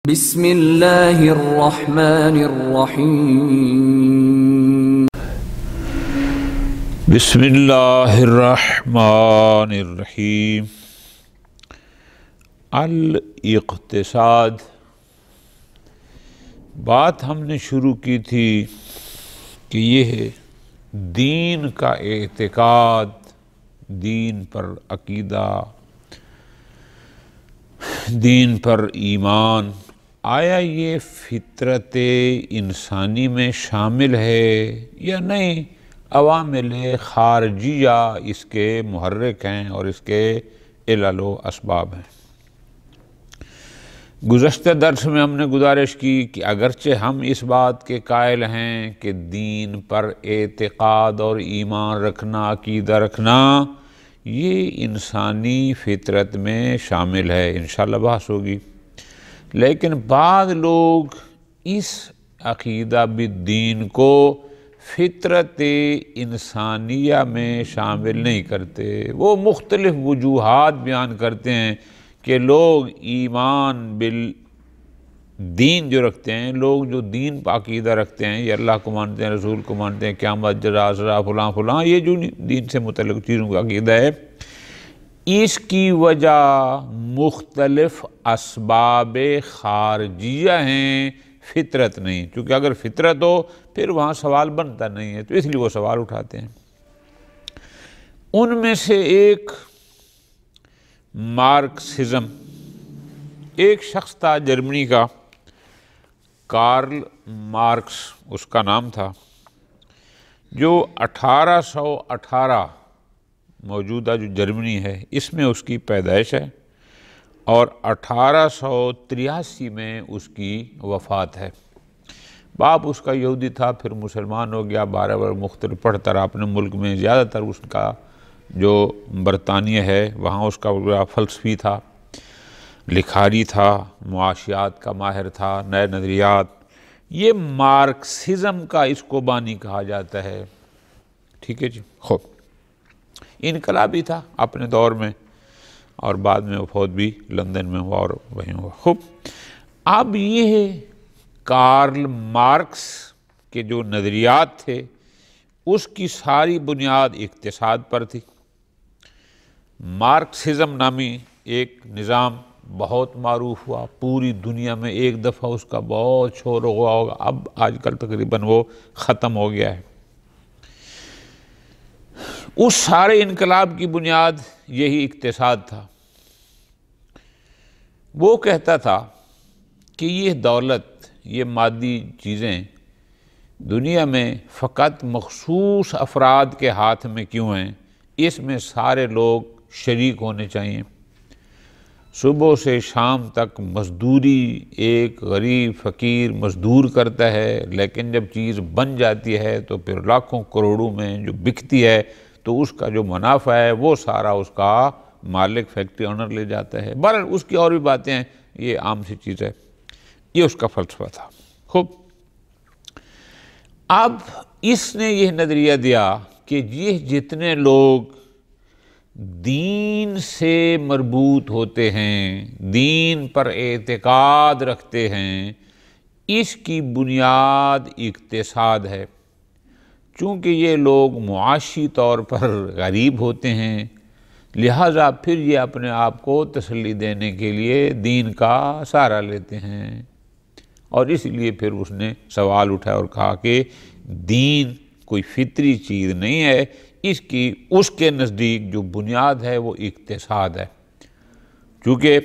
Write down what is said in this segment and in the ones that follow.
بسم اللہ الرحمن الرحیم بسم اللہ الرحمن الرحیم۔ الاقتصاد، بات ہم نے شروع کی تھی کہ یہ ہے دین کا اعتقاد، دین پر عقیدہ، دین پر ایمان، آیا یہ فطرت انسانی میں شامل ہے یا نہیں؟ عوامل خارجیہ اس کے محرک ہیں اور اس کے علل و اسباب ہیں۔ گزشتہ درس میں ہم نے گزارش کی کہ اگرچہ ہم اس بات کے قائل ہیں کہ دین پر اعتقاد اور ایمان رکھنا، عقیدہ رکھنا، یہ انسانی فطرت میں شامل ہے، انشاءاللہ بحث ہوگی، لیکن بعض لوگ اس عقیدہ بالدین کو فطرت انسانیہ میں شامل نہیں کرتے۔ وہ مختلف وجوہات بیان کرتے ہیں کہ لوگ ایمان بالدین جو رکھتے ہیں، لوگ جو دین پر عقیدہ رکھتے ہیں، یہ اللہ کو مانتے ہیں، رسول کو مانتے ہیں، قیامت، جزا، سزا، فلاں فلاں، یہ جو دین سے متعلق چیزوں کا عقیدہ ہے، اس کی وجہ مختلف اسباب خارجیہ ہیں، فطرت نہیں۔ کیونکہ اگر فطرت ہو پھر وہاں سوال بنتا نہیں ہے، تو اس لیے وہ سوال اٹھاتے ہیں۔ ان میں سے ایک مارکسزم، ایک شخص تھا جرمنی کا، کارل مارکس اس کا نام تھا، جو 1818 موجودہ جو جرمنی ہے اس میں اس کی پیدائش ہے اور 1883 میں اس کی وفات ہے۔ باپ اس کا یہودی تھا، پھر مسلمان ہو گیا، 12 بار مختلف پڑھتا رہا اپنے ملک میں۔ زیادہ تر اس کا جو برطانیہ ہے وہاں اس کا بڑا فلسفی تھا، لکھاری تھا، معاشیات کا ماہر تھا، نئے نظریات۔ یہ مارکسزم کا اس کو بانی کہا جاتا ہے، ٹھیک ہے جی۔ خوب انقلابی تھا اپنے دور میں، اور بعد میں وہ فوت بھی لندن میں ہوا اور وہیں ہوا۔ خوب اب یہ کارل مارکس کے جو نظریات تھے اس کی ساری بنیاد اقتصاد پر تھی۔ مارکسزم نامی ایک نظام بہت معروف ہوا پوری دنیا میں، ایک دفعہ اس کا بہت شور ہوا ہوگا، اب آج کل تقریباً وہ ختم ہو گیا ہے۔ اس سارے انقلاب کی بنیاد یہی اقتصاد تھا۔ وہ کہتا تھا کہ یہ دولت، یہ مادی چیزیں دنیا میں فقط مخصوص افراد کے ہاتھ میں کیوں ہیں؟ اس میں سارے لوگ شریک ہونے چاہیے۔ صبح سے شام تک مزدوری ایک غریب فقیر مزدور کرتا ہے، لیکن جب چیز بن جاتی ہے تو پھر لاکھوں کروڑوں میں جو بکتی ہے تو اس کا جو منافع ہے وہ سارا اس کا مالک، فیکٹری اونر لے جاتا ہے۔ بہرحال اس کی اور بھی باتیں ہیں، یہ عام سی چیز ہے، یہ اس کا فلسفہ تھا۔ خوب اب اس نے یہ نظریہ دیا کہ یہ جتنے لوگ دین سے مربوط ہوتے ہیں، دین پر اعتقاد رکھتے ہیں، اس کی بنیاد اقتصاد ہے۔ چونکہ یہ لوگ معاشی طور پر غریب ہوتے ہیں، لہٰذا پھر یہ اپنے آپ کو تسلی دینے کے لیے دین کا سہارا لیتے ہیں، اور اس لیے پھر اس نے سوال اٹھایا اور کہا کہ دین کوئی فطری چیز نہیں ہے، اس کے نزدیک جو بنیاد ہے وہ اقتصاد ہے۔ چونکہ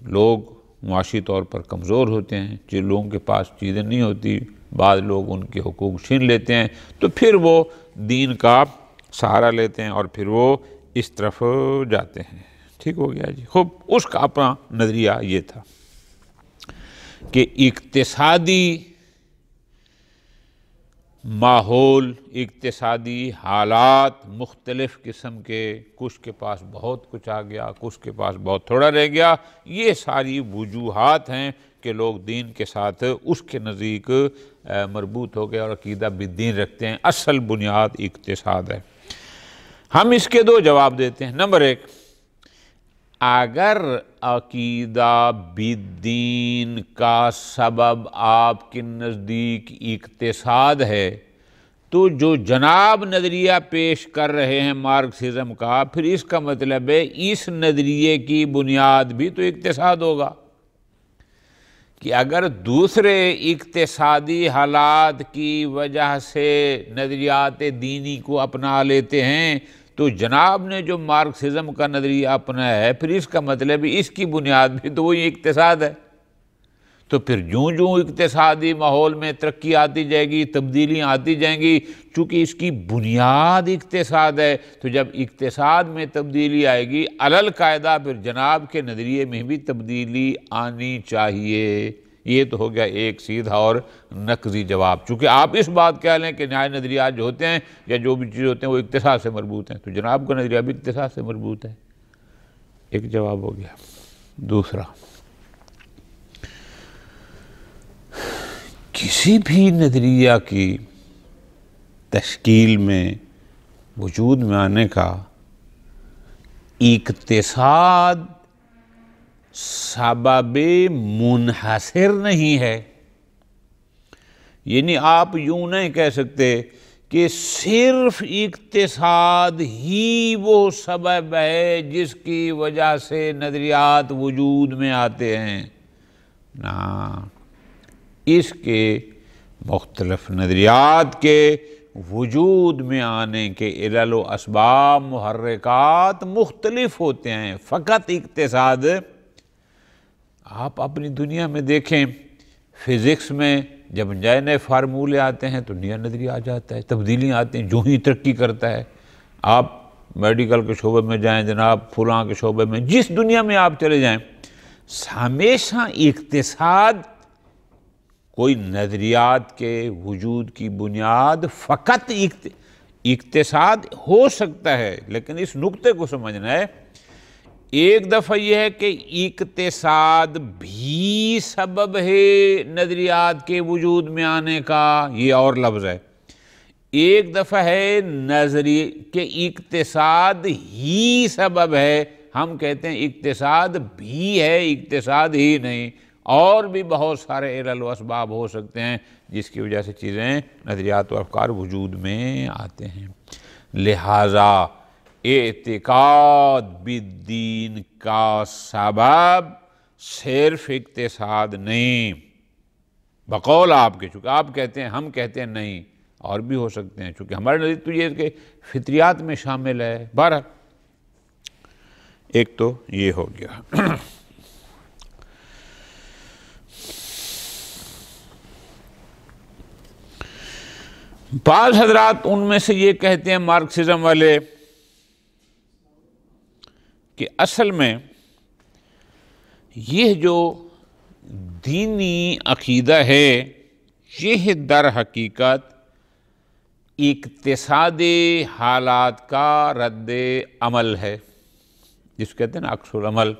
لوگ معاشی طور پر کمزور ہوتے ہیں، جن لوگوں کے پاس چیزیں نہیں ہوتی، بعض لوگ ان کے حقوق چھین لیتے ہیں، تو پھر وہ دین کا سہارا لیتے ہیں اور پھر وہ اس طرف جاتے ہیں۔ ٹھیک ہو گیا جی۔ خوب اس کا اپنا نظریہ یہ تھا کہ اقتصادی ماحول، اقتصادی حالات مختلف قسم کے، کچھ کے پاس بہت کچھ آ گیا، کچھ کے پاس بہت تھوڑا رہ گیا، یہ ساری وجوہات ہیں کہ لوگ دین کے ساتھ اس کے نزدیک مربوط ہو گئے اور عقیدہ بالدین رکھتے ہیں۔ اصل بنیاد اقتصاد ہے۔ ہم اس کے دو جواب دیتے ہیں۔ نمبر ایک، اگر عقیدہ بالدین کا سبب آپ کے نزدیک اقتصاد ہے تو جو جناب نظریہ پیش کر رہے ہیں مارکسزم کا، پھر اس کا مطلب ہے اس نظریے کی بنیاد بھی تو اقتصاد ہوگا، کہ اگر دوسرے اقتصادی حالات کی وجہ سے نظریات دینی کو اپنا لیتے ہیں تو جناب نے جو مارکسزم کا نظریہ اپنایا ہے، پھر اس کا مطلب اس کی بنیاد بھی تو وہی اقتصاد ہے۔ تو پھر جوں جوں اقتصادی ماحول میں ترقی آتی جائے گی، تبدیلیاں آتی جائیں گی، چونکہ اس کی بنیاد اقتصاد ہے، تو جب اقتصاد میں تبدیلی آئے گی القاعدہ پھر جناب کے نظریے میں بھی تبدیلی آنی چاہیے۔ یہ تو ہو گیا ایک سیدھا اور نقضی جواب۔ چونکہ آپ اس بات کہہ لیں کہ نئے نظریات جو ہوتے ہیں یا جو بھی چیز ہوتے ہیں وہ اقتصاد سے مربوط ہیں، تو جناب کا نظریہ بھی اقتصاد سے مربوط ہے۔ ایک جواب ہو گیا۔ دوسرا، کسی بھی نظریہ کی تشکیل میں، وجود میں آنے کا اقتصاد سبب منحصر نہیں ہے۔ یعنی آپ یوں نہیں کہہ سکتے کہ صرف اقتصاد ہی وہ سبب ہے جس کی وجہ سے نظریات وجود میں آتے ہیں۔ نہ، اس کے مختلف نظریات کے وجود میں آنے کے علل و اسباب محرکات مختلف ہوتے ہیں۔ فقط اقتصاد، آپ اپنی دنیا میں دیکھیں، فزکس میں جب نئے نئے فارمولے آتے ہیں تو نیا نظریہ آ جاتا ہے، تبدیلیاں آتی ہیں، جو ہی ترقی کرتا ہے۔ آپ میڈیکل کے شعبے میں جائیں جناب، فلاں کے شعبے میں، جس دنیا میں آپ چلے جائیں، ہمیشہ اقتصاد کوئی نظریات کے وجود کی بنیاد فقط اقتصاد ہو سکتا ہے۔ لیکن اس نقطے کو سمجھنا ہے، ایک دفعہ یہ ہے کہ اقتصاد بھی سبب ہے نظریات کے وجود میں آنے کا، یہ اور لفظ ہے۔ ایک دفعہ ہے نظریے کہ اقتصاد ہی سبب ہے، ہم کہتے ہیں اقتصاد بھی ہے، اقتصاد ہی نہیں، اور بھی بہت سارے علل و اسباب ہو سکتے ہیں جس کی وجہ سے چیزیں، نظریات و افکار وجود میں آتے ہیں۔ لہٰذا اعتقاد بالدین کا سبب صرف اقتصاد نہیں، بقول آپ کے، چونکہ آپ کہتے ہیں، ہم کہتے ہیں نہیں، اور بھی ہو سکتے ہیں، چونکہ ہمارے نظریے تو یہ ہے کہ فطریات میں شامل ہے۔ بہرحال ایک تو یہ ہو گیا۔ بعض حضرات ان میں سے یہ کہتے ہیں مارکسزم والے کہ اصل میں یہ جو دینی عقیدہ ہے یہ در حقیقت اقتصادی حالات کا رد عمل ہے، جس کہتے ہیں نا عکس العمل،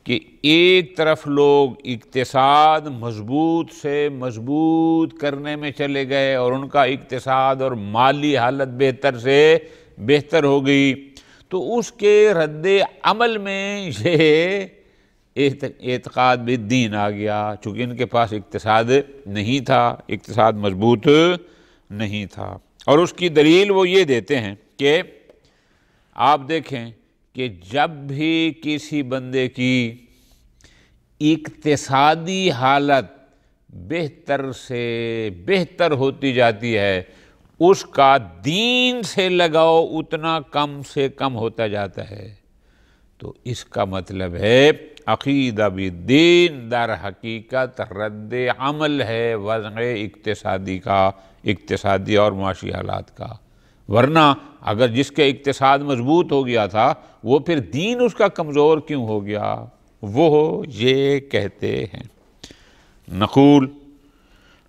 کہ ایک طرف لوگ اقتصاد مضبوط سے مضبوط کرنے میں چلے گئے اور ان کا اقتصاد اور مالی حالت بہتر سے بہتر ہو گئی، تو اس کے رد عمل میں یہ اعتقاد بالدین آ گیا، چونکہ ان کے پاس اقتصاد نہیں تھا، اقتصاد مضبوط نہیں تھا۔ اور اس کی دلیل وہ یہ دیتے ہیں کہ آپ دیکھیں کہ جب بھی کسی بندے کی اقتصادی حالت بہتر سے بہتر ہوتی جاتی ہے، اس کا دین سے لگاؤ اتنا کم سے کم ہوتا جاتا ہے۔ تو اس کا مطلب ہے عقیدہ بالدین در حقیقت رد عمل ہے وضع اقتصادی کا، اقتصادی اور معاشی حالات کا۔ ورنہ اگر جس کے اقتصاد مضبوط ہو گیا تھا وہ پھر دین اس کا کمزور کیوں ہو گیا؟ وہ یہ کہتے ہیں۔ نقول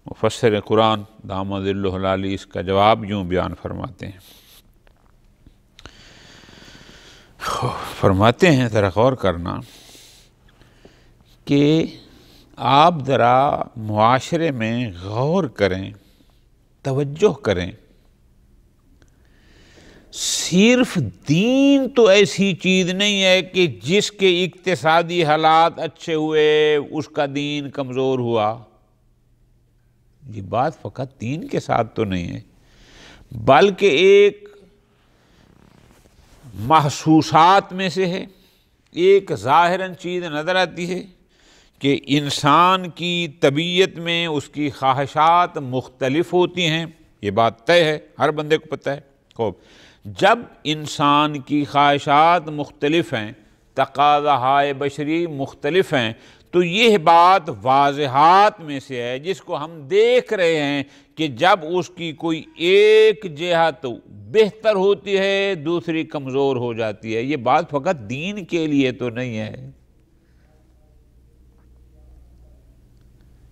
مفسر قرآن دامد اللہ العالی اس کا جواب یوں بیان فرماتے ہیں، ذرا غور کرنا کہ آپ ذرا معاشرے میں غور کریں، توجہ کریں، صرف دین تو ایسی چیز نہیں ہے کہ جس کے اقتصادی حالات اچھے ہوئے اس کا دین کمزور ہوا. یہ بات فقط دین کے ساتھ تو نہیں ہے، بلکہ ایک محسوسات میں سے ہے. ایک ظاہراً چیز نظر آتی ہے کہ انسان کی طبیعت میں اس کی خواہشات مختلف ہوتی ہیں، یہ بات طے ہے، ہر بندے کو پتہ ہے. خوب، جب انسان کی خواہشات مختلف ہیں، تقاضاہائے بشری مختلف ہیں، تو یہ بات واضحات میں سے ہے جس کو ہم دیکھ رہے ہیں کہ جب اس کی کوئی ایک جہت بہتر ہوتی ہے دوسری کمزور ہو جاتی ہے. یہ بات فقط دین کے لیے تو نہیں ہے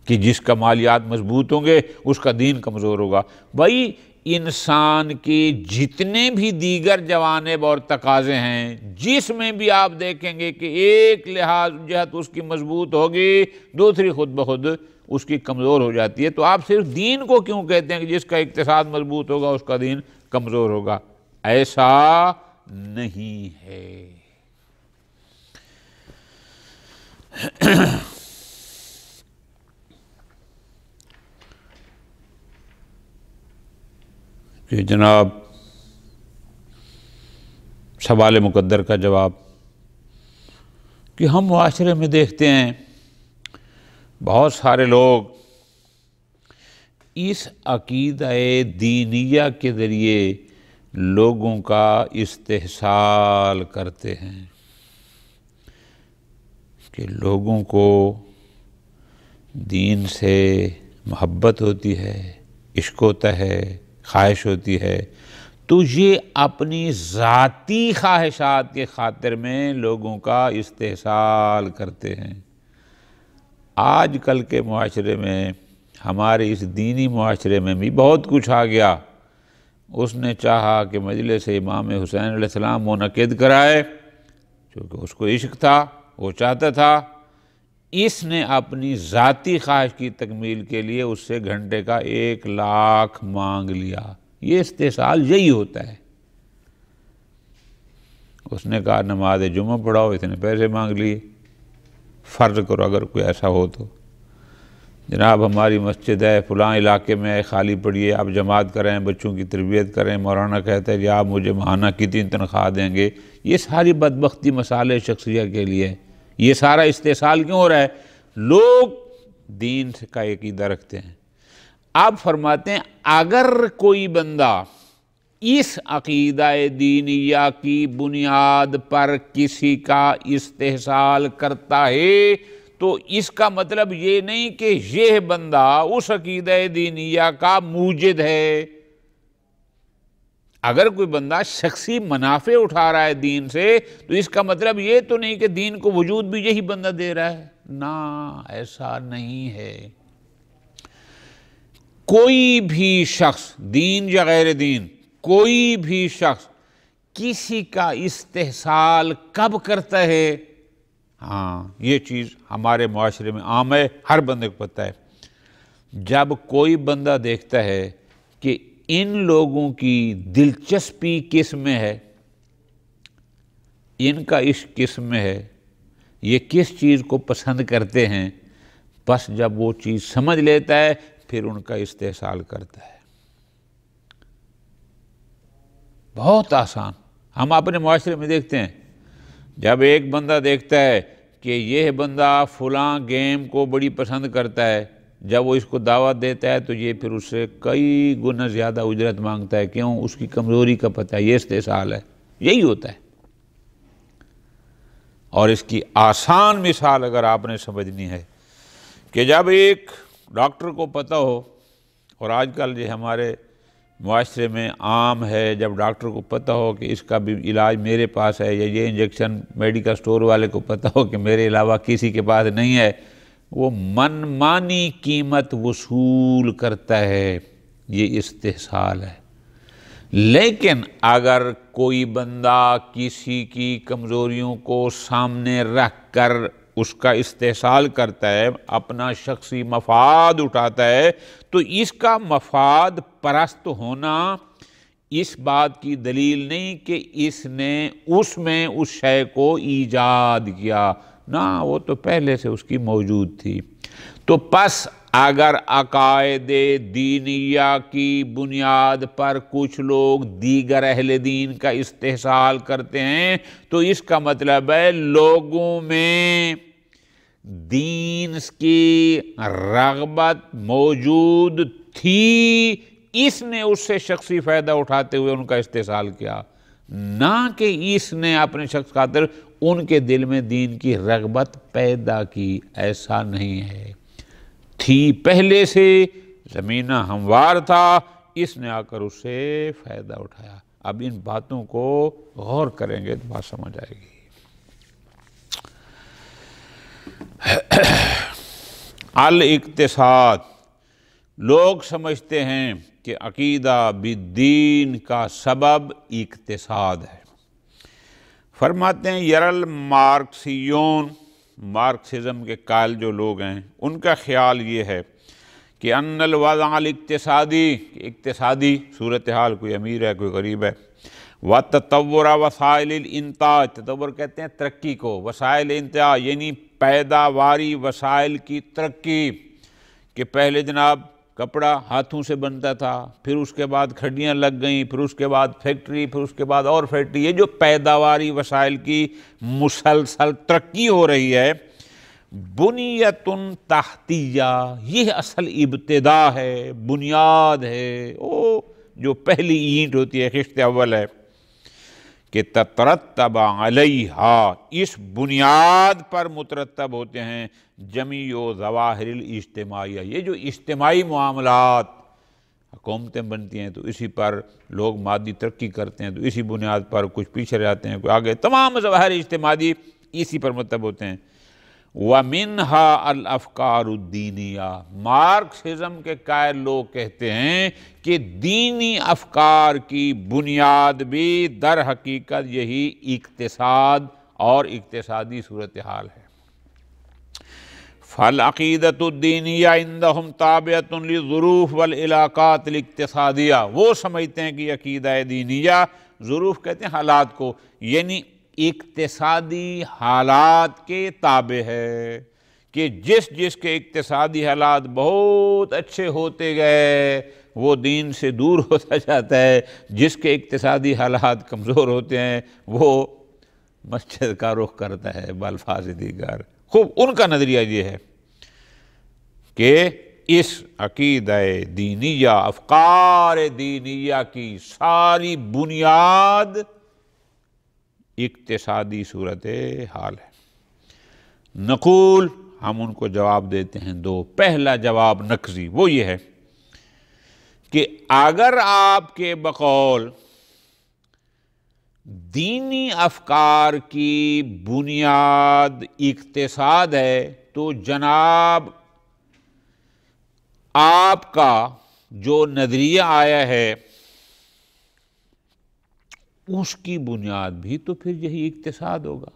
کہ جس کا مالیات مضبوط ہوں گے اس کا دین کمزور ہوگا. بھائی انسان کے جتنے بھی دیگر جوانب اور تقاضے ہیں، جس میں بھی آپ دیکھیں گے کہ ایک لحاظ جہت اس کی مضبوط ہوگی دوسری خود بخود اس کی کمزور ہو جاتی ہے. تو آپ صرف دین کو کیوں کہتے ہیں کہ جس کا اقتصاد مضبوط ہوگا اس کا دین کمزور ہوگا؟ ایسا نہیں ہے. کہ جناب سوال مقدر کا جواب کہ ہم معاشرے میں دیکھتے ہیں بہت سارے لوگ اس عقیدہ دینیہ کے ذریعے لوگوں کا استحصال کرتے ہیں کہ لوگوں کو دین سے محبت ہوتی ہے، عشق ہوتا ہے، خواہش ہوتی ہے، تو یہ اپنی ذاتی خواہشات کے خاطر میں لوگوں کا استحصال کرتے ہیں. آج کل کے معاشرے میں، ہمارے اس دینی معاشرے میں بھی بہت کچھ آ گیا. اس نے چاہا کہ مجلس امام حسین علیہ السلام منعقد کرائے کیونکہ اس کو عشق تھا، وہ چاہتا تھا. اس نے اپنی ذاتی خواہش کی تکمیل کے لیے اس سے گھنٹے کا 1,00,000 مانگ لیا. یہ استحصال یہی ہوتا ہے. اس نے کہا نماز جمعہ پڑھاؤ، اتنے پیسے مانگ لیے. فرض کرو اگر کوئی ایسا ہو تو جناب ہماری مسجد ہے فلاں علاقے میں ہے، خالی پڑی ہے، آپ جماعت کریں، بچوں کی تربیت کریں. مولانا کہتا ہے کہ آپ مجھے ماہانہ کتنی تنخواہ دیں گے. یہ ساری بدبختی مسائل شخصیہ کے لیے. یہ سارا استحصال کیوں ہو رہا ہے؟ لوگ دین کا عقیدہ رکھتے ہیں. آپ فرماتے ہیں اگر کوئی بندہ اس عقیدہ دینیہ کی بنیاد پر کسی کا استحصال کرتا ہے تو اس کا مطلب یہ نہیں کہ یہ بندہ اس عقیدہ دینیہ کا موجد ہے. اگر کوئی بندہ شخصی منافع اٹھا رہا ہے دین سے تو اس کا مطلب یہ تو نہیں کہ دین کو وجود بھی یہی بندہ دے رہا ہے. نہ، ایسا نہیں ہے. کوئی بھی شخص، دین یا غیر دین، کوئی بھی شخص کسی کا استحصال کب کرتا ہے؟ ہاں، یہ چیز ہمارے معاشرے میں عام ہے، ہر بندے کو پتہ ہے. جب کوئی بندہ دیکھتا ہے کہ ان لوگوں کی دلچسپی کس میں ہے، ان کا عشق کس میں ہے، یہ کس چیز کو پسند کرتے ہیں، بس جب وہ چیز سمجھ لیتا ہے پھر ان کا استحصال کرتا ہے. بہت آسان. ہم اپنے معاشرے میں دیکھتے ہیں جب ایک بندہ دیکھتا ہے کہ یہ بندہ فلاں گیم کو بڑی پسند کرتا ہے، جب وہ اس کو دعوت دیتا ہے تو یہ پھر اس سے کئی گنا زیادہ اجرت مانگتا ہے. کیوں؟ اس کی کمزوری کا پتہ ہے. یہ استحصال ہے. یہی ہوتا ہے. اور اس کی آسان مثال اگر آپ نے سمجھنی ہے کہ جب ایک ڈاکٹر کو پتہ ہو، اور آج کل یہ ہمارے معاشرے میں عام ہے، جب ڈاکٹر کو پتہ ہو کہ اس کا بھی علاج میرے پاس ہے، یا یہ انجیکشن میڈیکل سٹور والے کو پتہ ہو کہ میرے علاوہ کسی کے پاس نہیں ہے، وہ من مانی قیمت وصول کرتا ہے. یہ استحصال ہے. لیکن اگر کوئی بندہ کسی کی کمزوریوں کو سامنے رکھ کر اس کا استحصال کرتا ہے، اپنا شخصی مفاد اٹھاتا ہے، تو اس کا مفاد پرست ہونا اس بات کی دلیل نہیں کہ اس نے اس میں اس شے کو ایجاد کیا، نہ، وہ تو پہلے سے اس کی موجود تھی۔ تو پس اگر عقائد دینیہ کی بنیاد پر کچھ لوگ دیگر اہل دین کا استحصال کرتے ہیں تو اس کا مطلب ہے لوگوں میں دین کی رغبت موجود تھی، اس نے اس سے شخصی فائدہ اٹھاتے ہوئے ان کا استحصال کیا، نہ کہ اس نے اپنے شخص خاطر ان کے دل میں دین کی رغبت پیدا کی۔ ایسا نہیں ہے، تھی پہلے سے، زمینہ ہموار تھا، اس نے آ کر اس سے فائدہ اٹھایا۔ اب ان باتوں کو غور کریں گے تو بات سمجھ آئے گی۔ الاقتصاد، لوگ سمجھتے ہیں کہ عقیدہ بالدین کا سبب اقتصاد ہے۔ فرماتے ہیں یرل مارکسیون، مارکسزم کے قائل جو لوگ ہیں ان کا خیال یہ ہے کہ ان الوضع الاقتصادی، اقتصادی صورتحال، کوئی امیر ہے کوئی غریب ہے، وتطور وسائل الانتاج، تطور کہتے ہیں ترقی کو، وسائل انتاج یعنی پیداواری وسائل کی ترقی، کہ پہلے جناب کپڑا ہاتھوں سے بنتا تھا، پھر اس کے بعد کھڈیاں لگ گئیں، پھر اس کے بعد فیکٹری، پھر اس کے بعد اور فیکٹری، یہ جو پیداواری وسائل کی مسلسل ترقی ہو رہی ہے، بنیت تحتیہ، یہ اصل ابتدا ہے، بنیاد ہے، وہ جو پہلی اینٹ ہوتی ہے، خشت اول ہے، کہ تترتب علیہا، اس بنیاد پر مترتب ہوتے ہیں جمیع ظواہر الاجتماعیہ، یہ جو اجتماعی معاملات، حکومتیں بنتی ہیں تو اسی پر، لوگ مادی ترقی کرتے ہیں تو اسی بنیاد پر، کچھ پیچھے رہتے ہیں کوئی آگے، تمام ظواہر اجتماعی اسی پر مرتب ہوتے ہیں۔ وَمِنْهَا الْأَفْكَارُ الدِّينِيَّةُ، مارکسزم کے قائل لوگ کہتے ہیں کہ دینی افکار کی بنیاد بھی در حقیقت یہی اقتصاد اور اقتصادی صورتحال ہے۔ فالعقیدۃ الدینیہ عندہم تابعۃ للظروف والعلاقات الاقتصادیہ، وہ سمجھتے ہیں کہ عقیدہ دینیہ، ظروف کہتے ہیں حالات کو، یعنی اقتصادی حالات کے تابع ہے، کہ جس جس کے اقتصادی حالات بہت اچھے ہوتے گئے وہ دین سے دور ہوتا جاتا ہے، جس کے اقتصادی حالات کمزور ہوتے ہیں وہ مسجد کا رخ کرتا ہے، بالفاظ دیگر۔ خوب، ان کا نظریہ یہ ہے کہ اس عقیدہ دینیہ، افکار دینیہ کی ساری بنیاد اقتصادی صورت حال ہے۔ نقول، ہم ان کو جواب دیتے ہیں دو۔ پہلا جواب نقضی، وہ یہ ہے کہ اگر آپ کے بقول دینی افکار کی بنیاد اقتصاد ہے تو جناب آپ کا جو نظریہ آیا ہے اس کی بنیاد بھی تو پھر یہی اقتصاد ہوگا،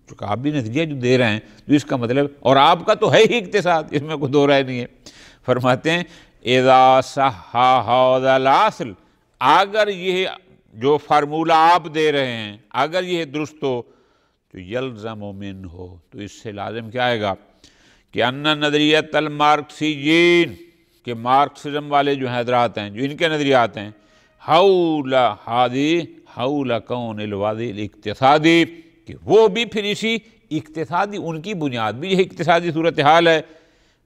چونکہ آپ بھی نظریہ جو دے رہے ہیں تو اس کا مطلب، اور آپ کا تو ہے ہی اقتصاد، اس میں کوئی دو رائے نہیں ہے۔ فرماتے ہیں اذا صح ھذا الاصل، اگر یہ جو فارمولہ آپ دے رہے ہیں اگر یہ درست ہو تو یلزم منہ، تو اس سے لازم کیا آئے گا کہ ان نظریت المارکسیین، کہ مارکسزم والے جو حضرات ہیں، جو ان کے نظریات ہیں، حول کون الوضع الاقتصادی، کہ وہ بھی پھر اسی اقتصادی، ان کی بنیاد بھی یہ اقتصادی صورتحال ہے،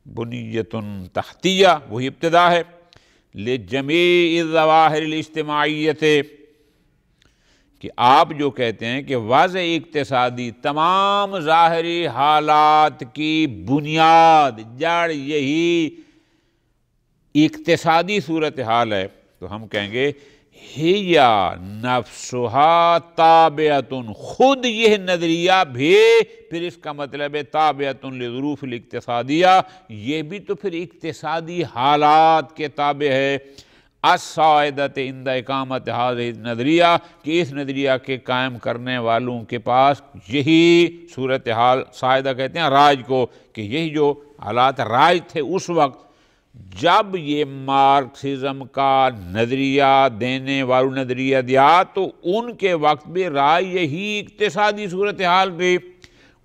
بنیت تحتیہ، وہی ابتدا ہے، لجمیع الظواہر الاجتماعیت، کہ آپ جو کہتے ہیں کہ وضع اقتصادی تمام ظاہری حالات کی بنیاد، جڑ یہی اقتصادی صورتحال ہے، تو ہم کہیں گے ہیا نفسہا تابعۃ، خود یہ نظریہ بھی پھر اس کا مطلب ہے تابعۃ لظروف الاقتصادیہ، یہ بھی تو پھر اقتصادی حالات کے تابع ہے، السائدۃ عند اقامت ھذہ النظریہ، کہ اس نظریہ کے قائم کرنے والوں کے پاس یہی صورتحال، سائدہ کہتے ہیں راج کو، کہ یہی جو حالات راج تھے اس وقت، جب یہ مارکسزم کا نظریہ دینے والوں نظریہ دیا تو ان کے وقت بھی رائے یہی اقتصادی صورتحال تھی.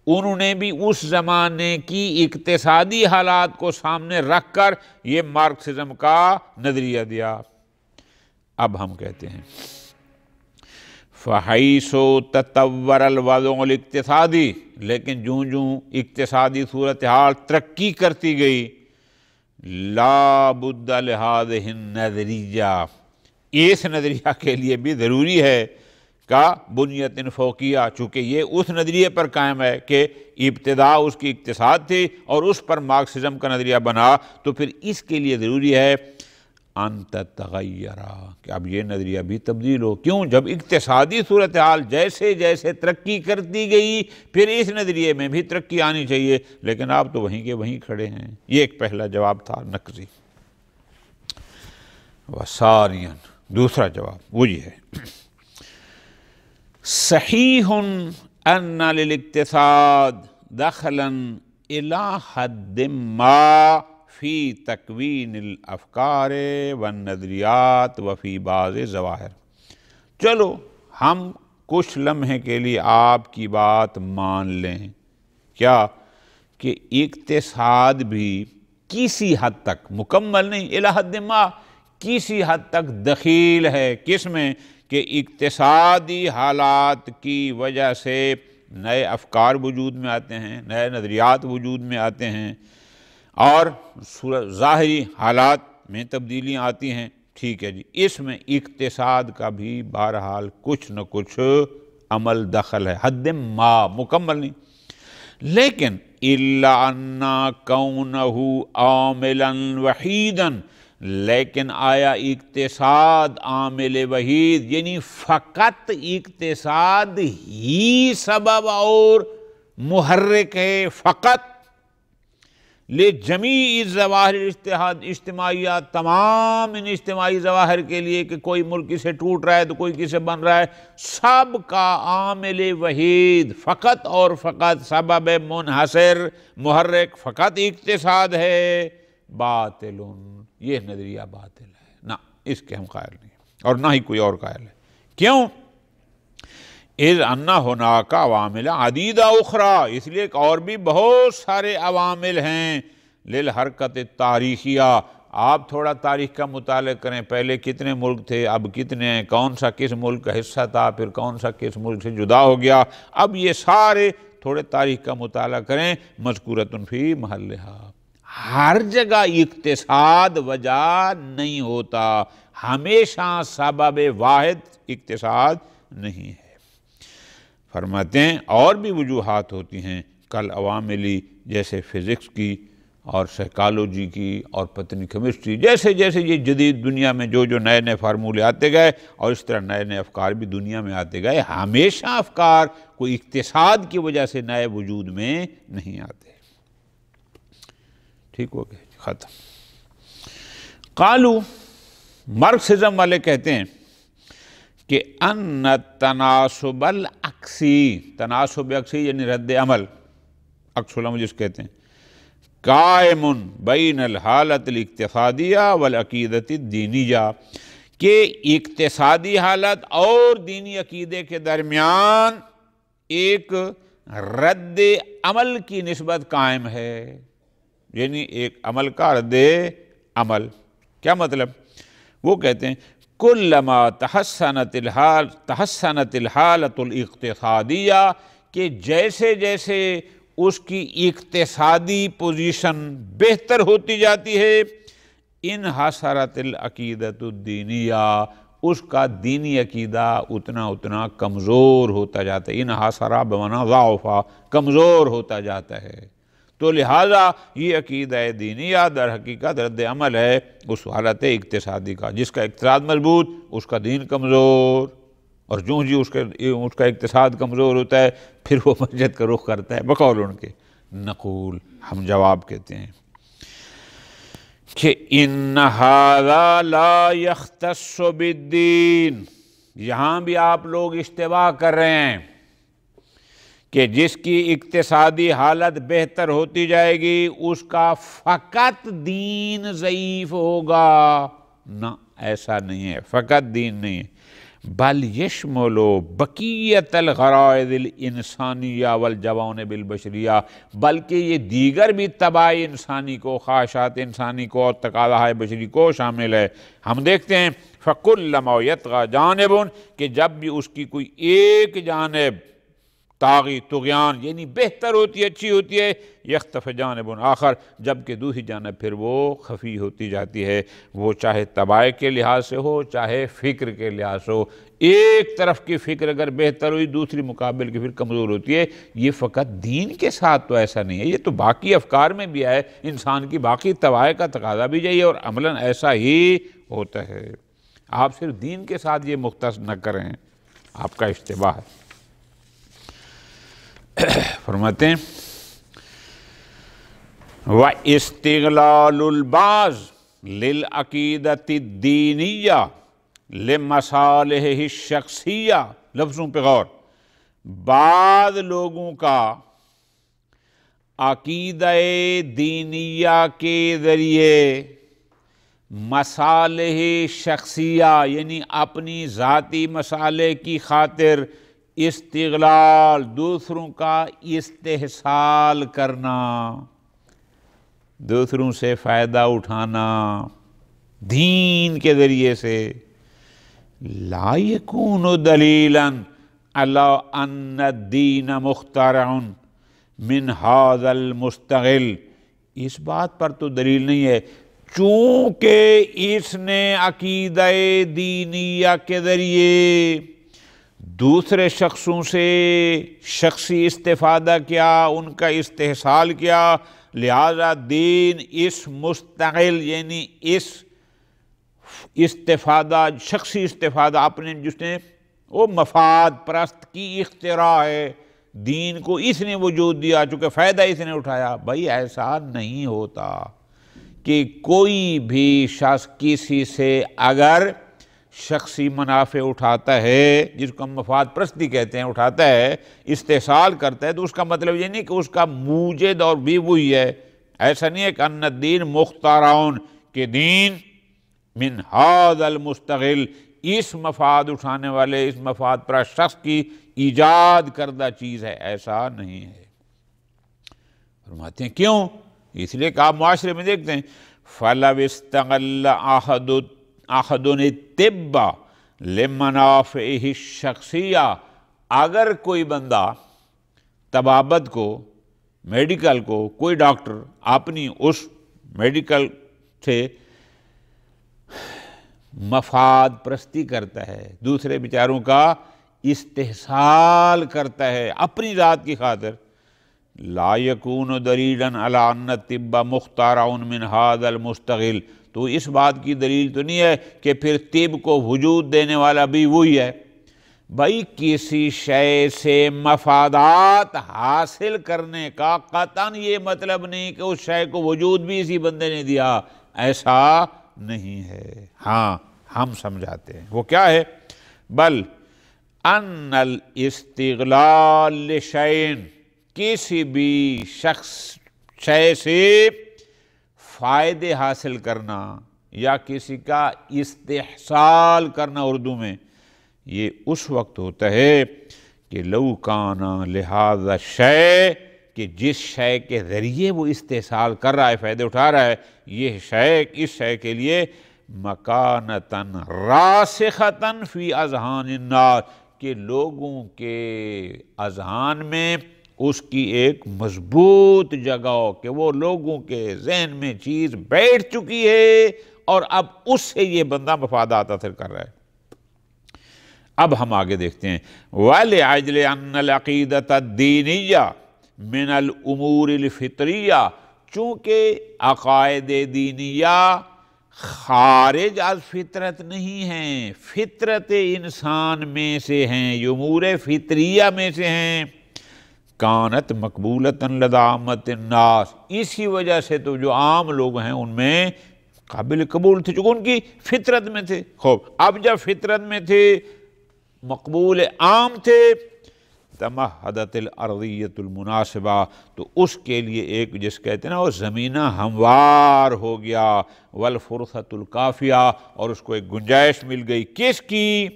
انہوں نے بھی اس زمانے کی اقتصادی حالات کو سامنے رکھ کر یہ مارکسزم کا نظریہ دیا. اب ہم کہتے ہیں فَحَيْثُ تَطَوَّرَ الْوَضْعُ الْاقْتِصَادِي، لیکن جوں اقتصادی صورتحال ترقی کرتی گئی، لا بد لہذہ النظریہ، اس نظریہ کے لیے بھی ضروری ہے کا بنیت فوقیہ، چونکہ یہ اس نظریے پر قائم ہے کہ ابتدا اس کی اقتصاد تھی اور اس پر مارکسزم کا نظریہ بنا، تو پھر اس کے لیے ضروری ہے ان تتغیر، کہ اب یہ نظریہ بھی تبدیل ہو. کیوں؟ جب اقتصادی صورتحال جیسے جیسے ترقی کرتی گئی پھر اس نظریے میں بھی ترقی آنی چاہیے، لیکن آپ تو وہیں کے وہیں کھڑے ہیں. یہ ایک پہلا جواب تھا نقضی. وثانیاً، دوسرا جواب وہ یہ ہے صحیح ان للاقتصاد دخلا الى حد ما فی تکوین الافکار والنظریات وفی بعض ظواہر. چلو ہم کچھ لمحے کے لیے آپ کی بات مان لیں، کیا کہ اقتصاد بھی کسی حد تک، مکمل نہیں، الی حد ما، کسی حد تک دخیل ہے. کس میں؟ کہ اقتصادی حالات کی وجہ سے نئے افکار وجود میں آتے ہیں، نئے نظریات وجود میں آتے ہیں اور ظاہری حالات میں تبدیلیاں آتی ہیں. ٹھیک ہے جی، اس میں اقتصاد کا بھی بہرحال کچھ نہ کچھ عمل دخل ہے، حد ما، مکمل نہیں. لیکن الا ان کونہ عاملا وحیدا، لیکن آیا اقتصاد عامل وحید، یعنی فقط اقتصاد ہی سبب اور محرک ہے، فقط لجمیع الظواہر اجتماعیہ، تمام ان اجتماعی ظواہر کے لیے کہ کوئی ملک کسے ٹوٹ رہا ہے تو کوئی کسے بن رہا ہے، سب کا عامل وحید فقط اور فقط سبب منحصر محرک فقط اقتصاد ہے، باطل، یہ نظریہ باطل ہے. نہ، اس کے ہم قائل نہیں اور نہ ہی کوئی اور قائل ہے. کیوں؟ اذ ان ہناک عوامل عدیدہ اخری، اس لیے کہ اور بھی بہت سارے عوامل ہیں للحرکت تاریخیہ. آپ تھوڑا تاریخ کا مطالعہ کریں، پہلے کتنے ملک تھے، اب کتنے ہیں، کون سا کس ملک کا حصہ تھا، پھر کون سا کس ملک سے جدا ہو گیا. اب یہ سارے تھوڑے تاریخ کا مطالعہ کریں، مذکورۃ فی محلہا. ہر جگہ اقتصاد وجہ نہیں ہوتا، ہمیشہ سبب واحد اقتصاد نہیں ہے. فرماتے ہیں اور بھی وجوہات ہوتی ہیں کل عواملی، جیسے فزکس کی اور سائیکالوجی کی اور پتنی کیمسٹری، جیسے جیسے یہ جدید دنیا میں جو نئے نئے فارمولے آتے گئے اور اس طرح نئے نئے افکار بھی دنیا میں آتے گئے. ہمیشہ افکار کوئی اقتصاد کی وجہ سے نئے وجود میں نہیں آتے. ٹھیک ہو گئے، ختم. قالو، مارکسزم والے کہتے ہیں کہ ان تناسب العکسی، تناسب عکسی یعنی رد عمل، عکس العمل جس کہتے ہیں، قائم بین الحالت الاقتصادیہ والعقیدت الدینیہ، کہ اقتصادی حالت اور دینی عقیدے کے درمیان ایک رد عمل کی نسبت قائم ہے. یعنی ایک عمل کا رد عمل. کیا مطلب؟ وہ کہتے ہیں کلما تحسنت الحالت الاقتصادیہ، کہ جیسے جیسے اس کی اقتصادی پوزیشن بہتر ہوتی جاتی ہے، انحصرت العقیدۃ الدینیہ، اس کا دینی عقیدہ اتنا اتنا کمزور ہوتا جاتا ہے. انحصرا بمعنی ضعفا، کمزور ہوتا جاتا ہے. تو لہٰذا یہ عقیدہ دینیہ در حقیقت رد عمل ہے اس حالت اقتصادی کا. جس کا اقتصاد مضبوط، اس کا دین کمزور، اور جو جی اس کا اقتصاد کمزور ہوتا ہے پھر وہ مسجد کا رخ کرتا ہے. بقول ان کے نقول، ہم جواب کہتے ہیں کہ ان ھذا لا یختص بالدین. یہاں بھی آپ لوگ اشتباہ کر رہے ہیں کہ جس کی اقتصادی حالت بہتر ہوتی جائے گی اس کا فقط دین ضعیف ہوگا. نہ، ایسا نہیں ہے، فقط دین نہیں ہے. بل یشمل بقیت الغرائض الانسانیہ والجوانب البشریہ، بلکہ یہ دیگر بھی طباع انسانی کو، خواہشات انسانی کو اور تقاضاء بشری کو شامل ہے. ہم دیکھتے ہیں فَكُلَّمَا يَطْغَى جَانِبٌ کہ جب بھی اس کی کوئی ایک جانب طاغی، طغیان یعنی بہتر ہوتی ہے، اچھی ہوتی ہے، یختف جانب آخر، جبکہ دوسری جانب پھر وہ خفی ہوتی جاتی ہے. وہ چاہے طباع کے لحاظ سے ہو، چاہے فکر کے لحاظ سے ہو. ایک طرف کی فکر اگر بہتر ہوئی، دوسری مقابل کی پھر کمزور ہوتی ہے. یہ فقط دین کے ساتھ تو ایسا نہیں ہے، یہ تو باقی افکار میں بھی ہے. انسان کی باقی طباع کا تقاضا بھی یہی ہے اور عملاً ایسا ہی ہوتا ہے. آپ صرف دین کے ساتھ یہ مختص نہ کریں، آپ کا اشتباہ ہے. فرماتے ہیں وَإِسْتِغْلَالُ الْبَعْضِ لِلْعَقِیدَةِ الدِّینِیَّةِ لِمَصَالِحِهِ الشَّخْصِیَّةِ. لفظوں پہ غور. بعض لوگوں کا عقیدہ دینیہ کے ذریعے مصالح شخصیہ یعنی اپنی ذاتی مصالح کی خاطر استغلال، دوسروں کا استحصال کرنا، دوسروں سے فائدہ اٹھانا دین کے ذریعے سے، لا یکون دلیلا علی ان الدین مخترع من ھذا المستغل. اس بات پر تو دلیل نہیں ہے چونکہ اس نے عقیدہ دینیہ کے ذریعے دوسرے شخصوں سے شخصی استفادہ کیا، ان کا استحصال کیا، لہذا دین اس مستقل یعنی اس استفادہ، شخصی استفادہ اپنے جس نے وہ مفاد پرست کی اختراع ہے، دین کو اس نے وجود دیا چونکہ فائدہ اس نے اٹھایا. بھائی ایسا نہیں ہوتا کہ کوئی بھی شخص کسی سے اگر شخصی منافع اٹھاتا ہے، جس کو ہم مفاد پرستی کہتے ہیں، اٹھاتا ہے، استحصال کرتا ہے، تو اس کا مطلب یہ نہیں کہ اس کا موجد اور بھی وہی ہے. ایسا نہیں ہے کہ ان الدین مختارعون کہ دین من ھذا المستغل اس مفاد اٹھانے والے، اس مفاد پرست شخص کی ایجاد کردہ چیز ہے. ایسا نہیں ہے. فرماتے ہیں کیوں؟ اس لیے کہ آپ معاشرے میں دیکھتے ہیں فَلَوْ اسْتَغَلَّ أَحَدٌ الطِّبَّ لِمَنَافِعِهِ الشَّخْصِیَّةِ. اگر کوئی بندہ طبابت کو، میڈیکل کو، کوئی ڈاکٹر اپنی اس میڈیکل سے مفاد پرستی کرتا ہے، دوسرے بیچاروں کا استحصال کرتا ہے اپنی ذات کی خاطر، لا یکون دلیلا علی ان الطب مخترع من ھذا المستغل. تو اس بات کی دلیل تو نہیں ہے کہ پھر طب کو وجود دینے والا بھی وہی ہے. بھائی کسی شے سے مفادات حاصل کرنے کا قطعاً یہ مطلب نہیں کہ اس شے کو وجود بھی اسی بندے نے دیا، ایسا نہیں ہے. ہاں ہم سمجھاتے ہیں وہ کیا ہے. بل ان الاستغلال لشیء، کسی بھی شخص شے سے فائدے حاصل کرنا یا کسی کا استحصال کرنا اردو میں، یہ اس وقت ہوتا ہے کہ لو کان لہذا شے، کہ جس شے کے ذریعے وہ استحصال کر رہا ہے، فائدے اٹھا رہا ہے، یہ شے اس شے کے لیے مکانتاً راسختاً فی اذہان الناس، کہ لوگوں کے اذہان میں اس کی ایک مضبوط جگہ ہو، کہ وہ لوگوں کے ذہن میں چیز بیٹھ چکی ہے اور اب اس سے یہ بندہ مفادات حاصل کر رہا ہے. اب ہم آگے دیکھتے ہیں وَلِعَجْلِ أَنَّ الْعَقِیدَةَ الدِّینِیَّةَ مِنَ الْأُمُورِ الْفِطْرِیَّةِ، چونکہ عقائد دینیہ خارج از فطرت نہیں ہیں، فطرت انسان میں سے ہیں، یہ امور فطریہ میں سے ہیں. کانت مقبولۃ لدی عامۃ الناس، اسی وجہ سے تو جو عام لوگ ہیں ان میں قابل قبول تھے، چونکہ ان کی فطرت میں تھے. خوب اب جب فطرت میں تھے، مقبول عام تھے، تمہدت الارضیۃ المناسبہ، تو اس کے لیے ایک جس کہتے ہیں نا وہ زمینہ ہموار ہو گیا، والفرصۃ الکافیہ، اور اس کو ایک گنجائش مل گئی، کس کی؟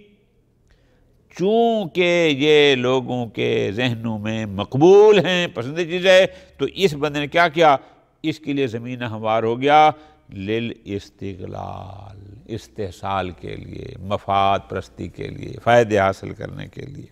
چونکہ یہ لوگوں کے ذہنوں میں مقبول ہیں، پسندیدہ چیز ہے، تو اس بندے نے کیا کیا؟ اس کے لیے زمین ہموار ہو گیا، للاستغلال، استحصال کے لیے، مفاد پرستی کے لیے، فائدے حاصل کرنے کے لیے۔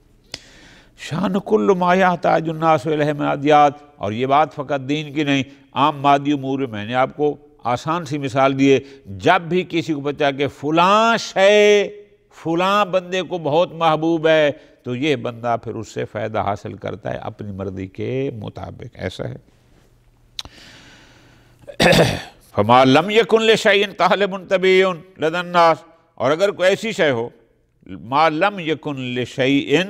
شان کل ما یحتاج الناس الیہ من العادیات، اور یہ بات فقط دین کی نہیں، عام مادی امور میں نے آپ کو آسان سی مثال دی ہے، جب بھی کسی کو پتا کہ فلاں شے فلاں بندے کو بہت محبوب ہے، تو یہ بندہ پھر اس سے فائدہ حاصل کرتا ہے اپنی مرضی کے مطابق، ایسا ہے۔ فما لم یکن لشیء طالب طبیعی لدی الناس، اور اگر کوئی ایسی شے ہو، ما لم یکن لشیء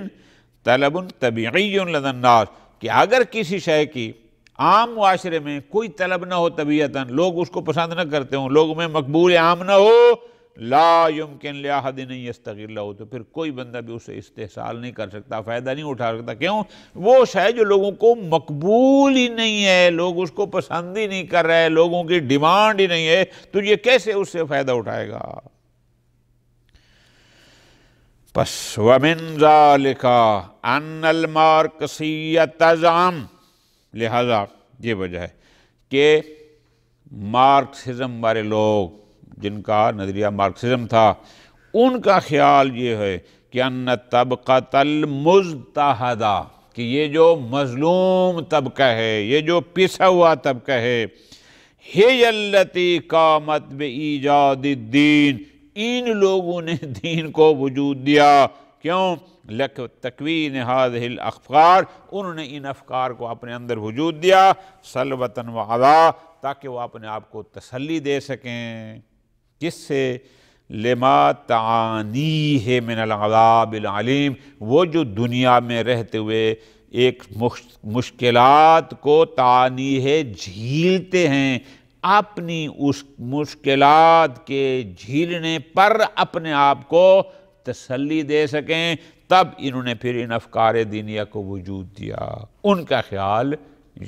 طلب طبیعی لدی الناس، کہ اگر کسی شے کی عام معاشرے میں کوئی طلب نہ ہو طبیعتاً، لوگ اس کو پسند نہ کرتے ہوں، لوگوں میں مقبول عام نہ ہو، لا یمکن لاحد ان یستغلہ، تو پھر کوئی بندہ بھی اسے استحصال نہیں کر سکتا، فائدہ نہیں اٹھا سکتا۔ کیوں؟ وہ شے جو لوگوں کو مقبول ہی نہیں ہے، لوگ اس کو پسند ہی نہیں کر رہے، لوگوں کی ڈیمانڈ ہی نہیں ہے، تو یہ کیسے اس سے فائدہ اٹھائے گا؟ پس ومن ذالک ان المارکسیۃ تزعم، لہذا یہ وجہ ہے کہ مارکسزم والے لوگ، جن کا نظریہ مارکسزم تھا، ان کا خیال یہ ہے کہ ان طبقۃ المضطہدہ، کہ یہ جو مظلوم طبقہ ہے، یہ جو پسا ہوا طبقہ ہے، ہی التی قامت بایجاد الدین، ان لوگوں نے دین کو وجود دیا۔ کیوں؟ تکوین هذه الافکار، انہوں نے ان افکار کو اپنے اندر وجود دیا، سلوۃ وعلا، تاکہ وہ اپنے آپ کو تسلی دے سکیں، جس سے لما تعانیہ من العذاب العلیم، وہ جو دنیا میں رہتے ہوئے ایک مشکلات کو تعانیہ جھیلتے ہیں، اپنی اس مشکلات کے جھیلنے پر اپنے آپ کو تسلی دے سکیں، تب انہوں نے پھر ان افکار دینیہ کو وجود دیا۔ ان کا خیال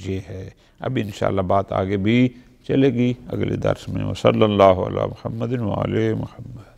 یہ ہے۔ اب انشاءاللہ بات آگے بھی چلے گی اگلے درس میں۔ وصلی اللہ علی محمد وعلی محمد۔